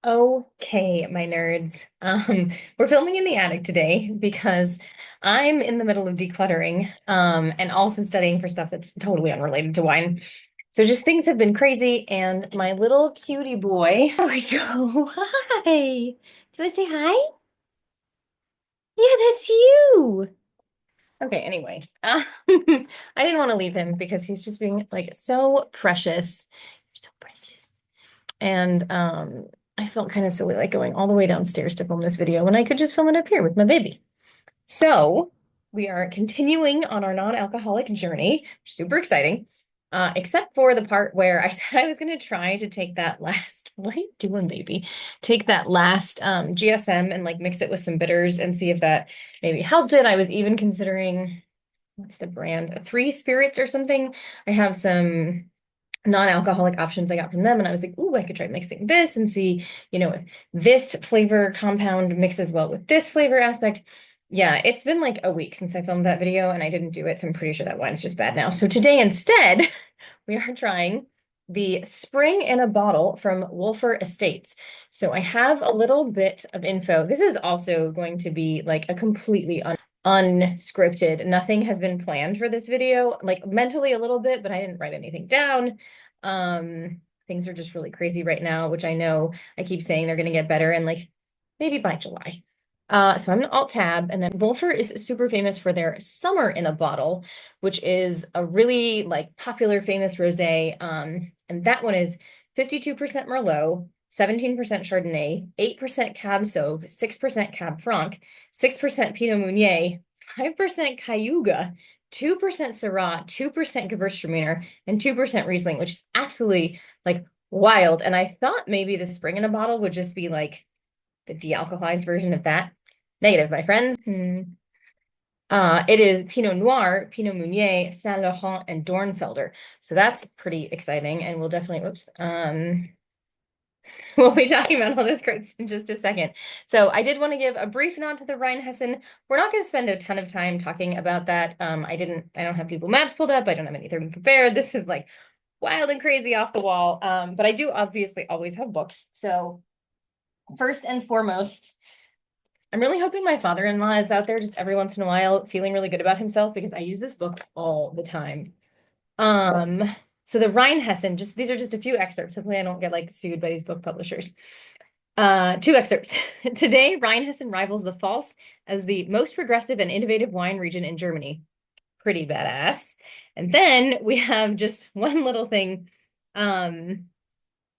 Okay, my nerds. We're filming in the attic today because I'm in the middle of decluttering, and also studying for stuff that's totally unrelated to wine. So just things have been crazy, and my little cutie boy. There we go. Hi. Do you want to say hi? Yeah, that's you. Okay, anyway. I didn't want to leave him because he's just being like so precious. You're so precious. And I felt kind of silly like going all the way downstairs to film this video when I could just film it up here with my baby. So we are continuing on our non-alcoholic journey, super exciting. Except for the part where I said I was going to try to take that last, what are you doing, baby? Take that last GSM and like mix it with some bitters and see if that maybe helped it. I was even considering, what's the brand? Three Spirits or something. I have some non-alcoholic options I got from them. And I was like, ooh, I could try mixing this and see, if this flavor compound mixes well with this flavor aspect. Yeah, it's been like a week since I filmed that video and I didn't do it. So I'm pretty sure that wine's just bad now. So today instead, we are trying the Spring in a Bottle from Wolfer Estates. So I have a little bit of info. This is also going to be like a completely unscripted. Nothing has been planned for this video, like mentally a little bit, but I didn't write anything down. Things are just really crazy right now, which I know I keep saying they're going to get better and like maybe by July. So I'm gonna alt tab, and then Wolfer is super famous for their Summer in a Bottle, which is a really like popular, famous rosé. And that one is 52% Merlot, 17% Chardonnay, 8% Cab Sauv, 6% Cab Franc, 6% Pinot Meunier, 5% Cayuga, 2% Syrah, 2% Gewürztraminer, and 2% Riesling, which is absolutely like wild. And I thought maybe the Spring in a Bottle would just be like the de-alcoholized version of that. Negative, my friends. It is Pinot Noir, Pinot Meunier, Saint Laurent, and Dornfelder. So that's pretty exciting, and we'll definitely, whoops, we'll be talking about all those grapes in just a second. So I did want to give a brief nod to the Rheinhessen. We're not going to spend a ton of time talking about that. I don't have Google Maps pulled up. I don't have anything prepared. This is like wild and crazy off the wall. But I do obviously always have books. So first and foremost, I'm really hoping my father-in-law is out there just every once in a while feeling really good about himself because I use this book all the time. So the Rheinhessen, just these are just a few excerpts. Hopefully I don't get like sued by these book publishers. Two excerpts. Today, Rheinhessen rivals the Pfalz as the most progressive and innovative wine region in Germany. Pretty badass. And then we have just one little thing.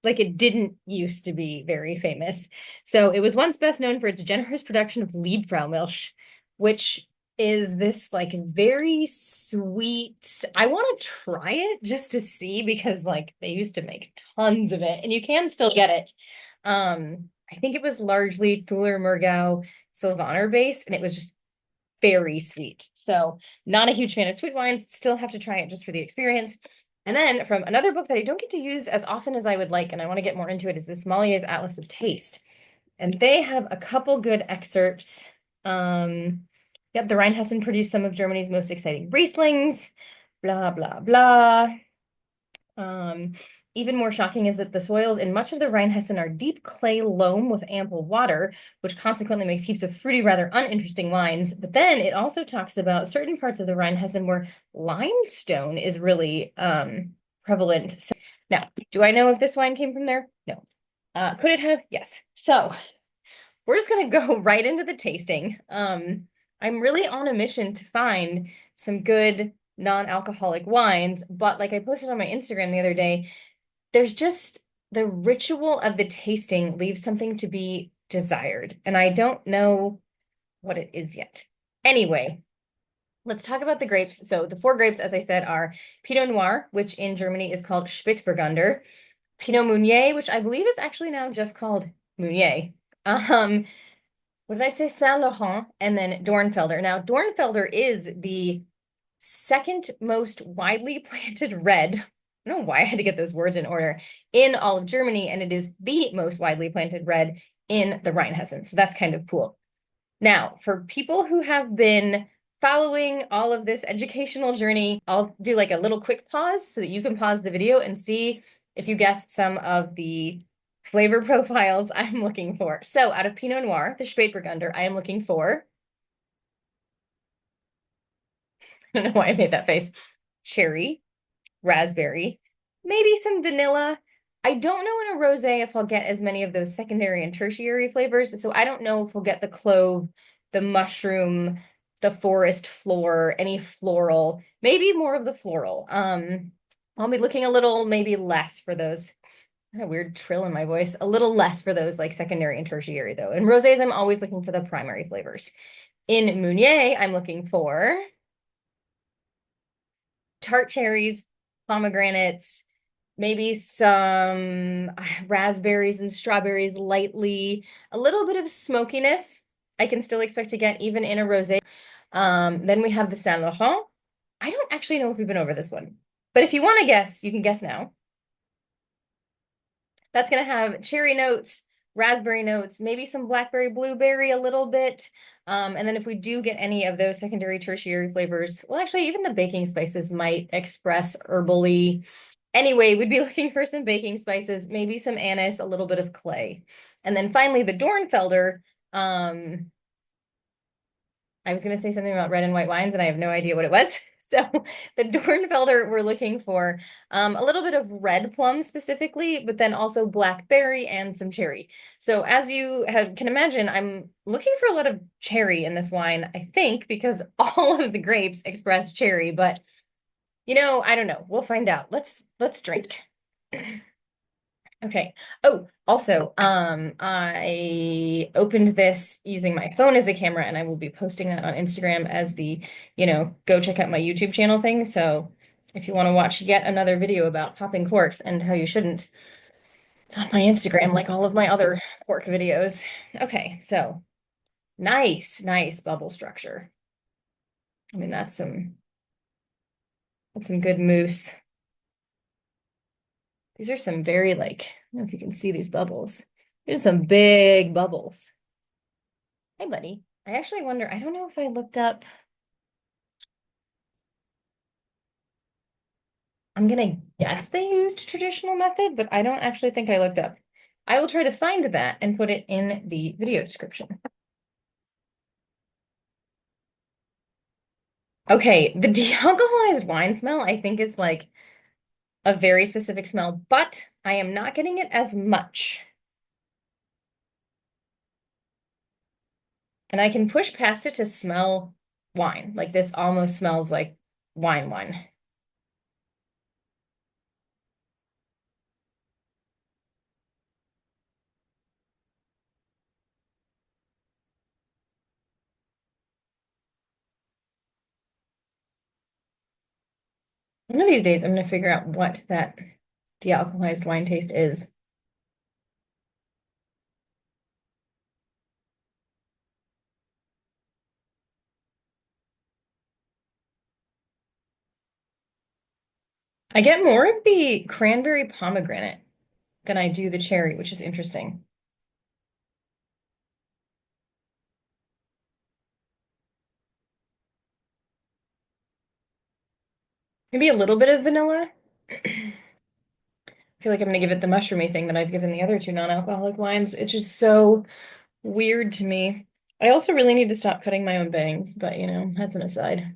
Like it didn't used to be very famous. So it was once best known for its generous production of Liebfraumilch, which is this like very sweet. I want to try it just to see because like they used to make tons of it and you can still get it. I think it was largely Thuler Murgau Sylvaner based and it was just very sweet. So not a huge fan of sweet wines, still have to try it just for the experience. And then from another book that I don't get to use as often as I would like, and I want to get more into it, is this Molier's Atlas of Taste. And they have a couple good excerpts. Yep, the Rheinhessen produced some of Germany's most exciting Rieslings, blah, blah, blah. Even more shocking is that the soils in much of the Rheinhessen are deep clay loam with ample water, which consequently makes heaps of fruity, rather uninteresting wines. But then it also talks about certain parts of the Rheinhessen where limestone is really prevalent. So, now, do I know if this wine came from there? No. Could it have? Yes. So we're just gonna go right into the tasting. I'm really on a mission to find some good non-alcoholic wines, but like I posted on my Instagram the other day, there's just the ritual of the tasting leaves something to be desired, and I don't know what it is yet. Anyway, let's talk about the grapes. So the four grapes, as I said, are Pinot Noir, which in Germany is called Spätburgunder, Pinot Meunier, which I believe is actually now just called Meunier. What did I say? Saint Laurent, and then Dornfelder. Now, Dornfelder is the second most widely planted red. I don't know why I had to get those words in order in all of Germany, and it is the most widely planted red in the Rheinhessen. So that's kind of cool. Now, for people who have been following all of this educational journey, I'll do like a little quick pause so that you can pause the video and see if you guessed some of the flavor profiles I'm looking for. So out of Pinot Noir, the Spätburgunder, I am looking for, I don't know why I made that face, cherry, raspberry, maybe some vanilla. I don't know in a rosé if I'll get as many of those secondary and tertiary flavors. So I don't know if we'll get the clove, the mushroom, the forest floor, any floral, maybe more of the floral. I'll be looking a little maybe less for those. I got a weird trill in my voice. A little less for those like secondary and tertiary though. In rosés, I'm always looking for the primary flavors. In Meunier, I'm looking for tart cherries, pomegranates, maybe some raspberries and strawberries lightly, a little bit of smokiness I can still expect to get even in a rosé. Then we have the Saint Laurent. I don't actually know if we've been over this one, but if you want to guess, you can guess now. That's going to have cherry notes, raspberry notes, maybe some blackberry, blueberry a little bit. And then if we do get any of those secondary, tertiary flavors, well, actually, even the baking spices might express herbally. Anyway, we'd be looking for some baking spices, maybe some anise, a little bit of clay. And then finally, the Dornfelder. I was going to say something about red and white wines, and I have no idea what it was. So the Dornfelder, we're looking for a little bit of red plum specifically, but then also blackberry and some cherry. So as you can imagine, I'm looking for a lot of cherry in this wine, I think, because all of the grapes express cherry, but I don't know. We'll find out. Let's drink. Okay. Oh, also, I opened this using my phone as a camera, and I will be posting that on Instagram as the, go check out my YouTube channel thing. So if you want to watch yet another video about popping corks and how you shouldn't, it's on my Instagram, like all of my other cork videos. Okay, so nice bubble structure. I mean, that's some good mousse. These are some very like, I don't know if you can see these bubbles. There's some big bubbles. Hey, buddy. I actually wonder, I don't know if I looked up. I'm gonna guess they used traditional method, but I don't actually think I looked up. I will try to find that and put it in the video description. Okay, the dealcoholized wine smell, I think, is like a very specific smell, but I am not getting it as much. And I can push past it to smell wine. Like this almost smells like wine. One of these days, I'm gonna figure out what that dealcoholized wine taste is. I get more of the cranberry pomegranate than I do the cherry, which is interesting. Maybe a little bit of vanilla. I feel like I'm gonna give it the mushroomy thing that I've given the other two non-alcoholic wines. It's just so weird to me. I also really need to stop cutting my own bangs, but that's an aside.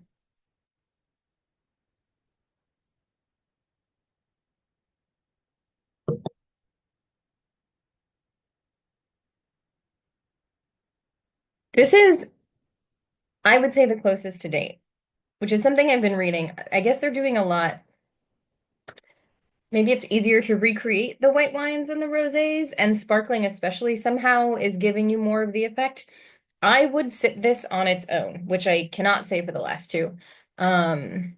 This is, I would say, the closest to date, which is something I've been reading. I guess they're doing a lot. Maybe it's easier to recreate the white wines and the rosés, and sparkling especially somehow is giving you more of the effect. I would sit this on its own, which I cannot say for the last two. Um,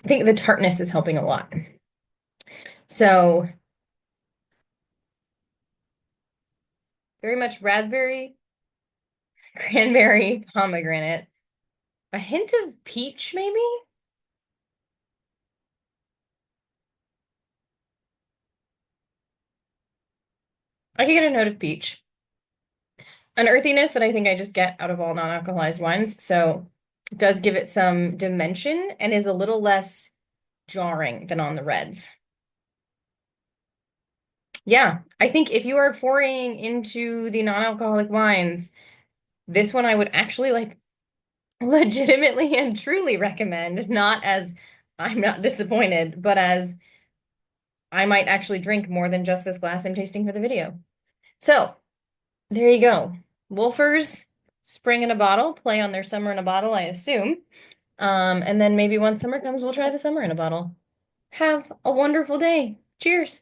I think the tartness is helping a lot. So very much raspberry, cranberry, pomegranate, a hint of peach, maybe? I could get a note of peach. An earthiness that I think I just get out of all non-alcoholized wines. So It does give it some dimension and is a little less jarring than on the reds. Yeah, I think if you are foraying into the non-alcoholic wines, this one I would actually like legitimately and truly recommend, not as I'm not disappointed, but as I might actually drink more than just this glass I'm tasting for the video. So there you go. Wolfers, spring in a bottle, play on their summer in a bottle, I assume. And then maybe once summer comes, we'll try the summer in a bottle. Have a wonderful day. Cheers.